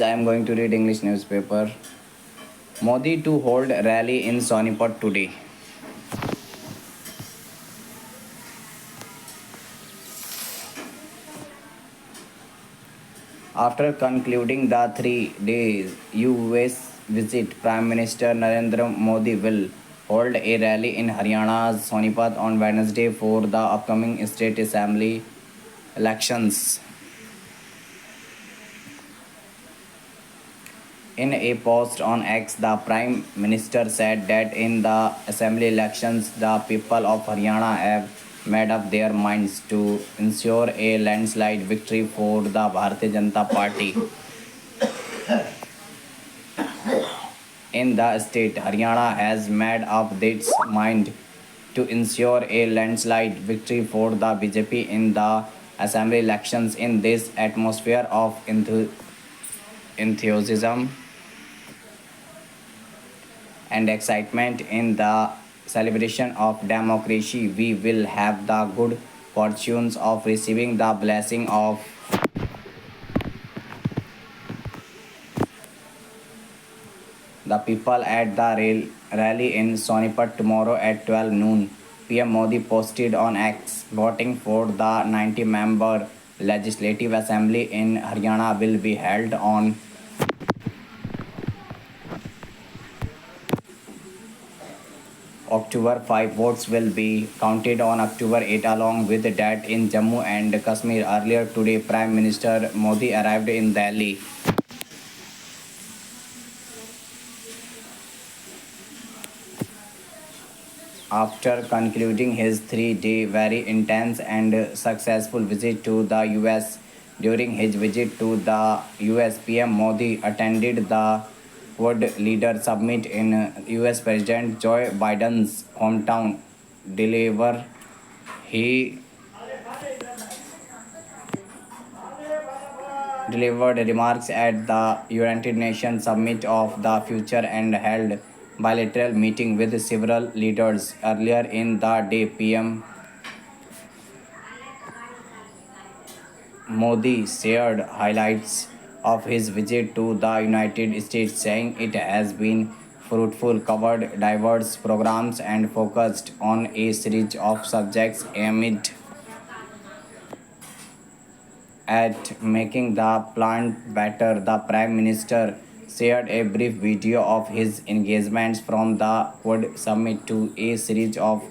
I am going to read English newspaper. Modi to hold rally in Sonipat today. After concluding the 3 days US visit, Prime Minister Narendra Modi will hold a rally in Haryana's Sonipat on Wednesday for the upcoming state assembly elections. In a post on X, the Prime Minister said that in the assembly elections, the people of Haryana have made up their minds to ensure a landslide victory for the Bharatiya Janata Party. In the state, Haryana has made up its mind to ensure a landslide victory for the BJP in the assembly elections. In this atmosphere of enthusiasm and excitement in the celebration of democracy, we will have the good fortunes of receiving the blessing of the people at the rally in Sonipat tomorrow at 12 noon. PM Modi posted on X, voting for the 90-member Legislative Assembly in Haryana will be held on October 5. Votes will be counted on October 8 along with that in Jammu and Kashmir. Earlier today, Prime Minister Modi arrived in Delhi. After concluding his 3 day very intense and successful visit to the US. During his visit to the US, PM Modi attended the Quad Leader Summit in US President Joe Biden's hometown. Deliver he delivered remarks at the United Nations Summit of the Future and held bilateral meeting with several leaders. Earlier in the day, PM Modi shared highlights of his visit to the United States, saying it has been fruitful, covered diverse programs, and focused on a series of subjects aimed at making the plant better. The Prime Minister shared a brief video of his engagements from the Quad Summit to a series of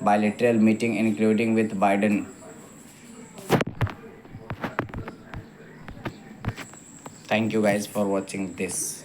bilateral meetings, including with Biden. Thank you guys for watching this.